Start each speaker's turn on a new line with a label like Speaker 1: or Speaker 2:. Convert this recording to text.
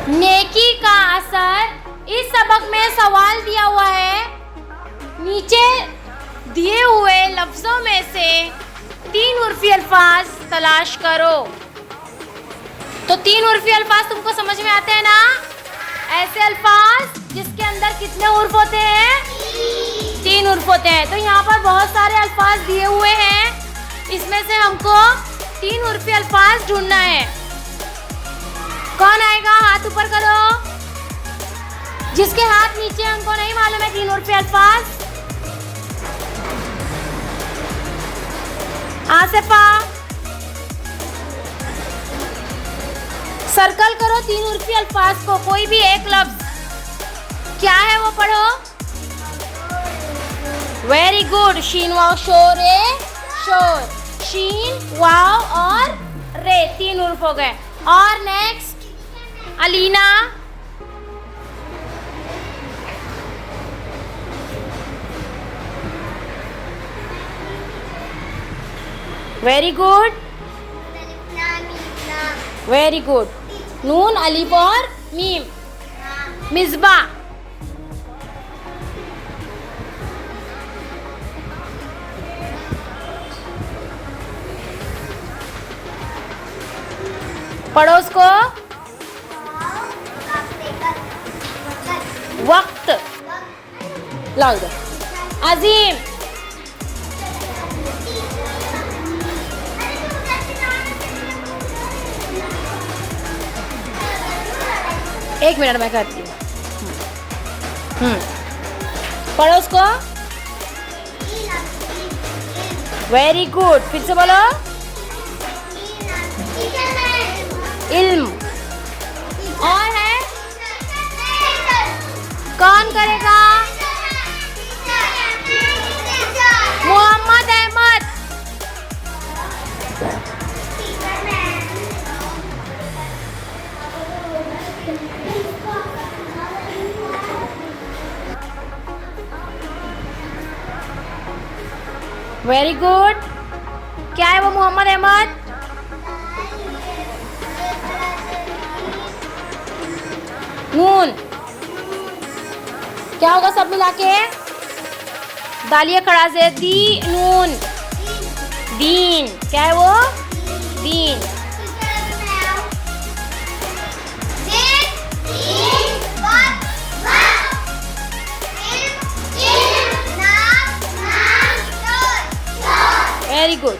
Speaker 1: नेकी का असर। इस सबक में सवाल दिया हुआ है, नीचे दिए हुए लफ्जों में से 3 उर्फी अल्फाज तलाश करो। तो 3 उर्फी अल्फाज तुमको समझ में आते हैं ना? ऐसे अल्फाज जिसके अंदर कितने उर्फ होते हैं? 3 उर्फ होते हैं। तो यहाँ पर बहुत सारे अल्फाज दिए हुए हैं, इसमें से हमको 3 उर्फी अल्फाज ढूंढना है। कौन आएगा? हाथ ऊपर करो। जिसके हाथ नीचे हमको नहीं मालूम है 3 उर्फी अल्फाज। आसिफा, सर्कल करो 3 उर्फी अल्फाज को, कोई भी एक लफ्ज क्या है वो पढ़ो। Very good. शीन वाव शोर रे शोर, शीन वाव और रे 3 उर्फ हो गए। और next Alina, very good very good. नून अलिफ और मीम। मिसबा, पढ़ो उसको। वक्त, लाओ इधर। अजीम, एक मिनट मैं करती हूँ। पढ़ो उसको। Very good. फिर से बोलो। इल्म। और है? कौन करेगा? मोहम्मद अहमद। Very good. क्या है वो मोहम्मद अहमद? नून। क्या होगा सब मिला के? दालिया खड़ा से दी नून, दीन। क्या है वो? दीन। Very good.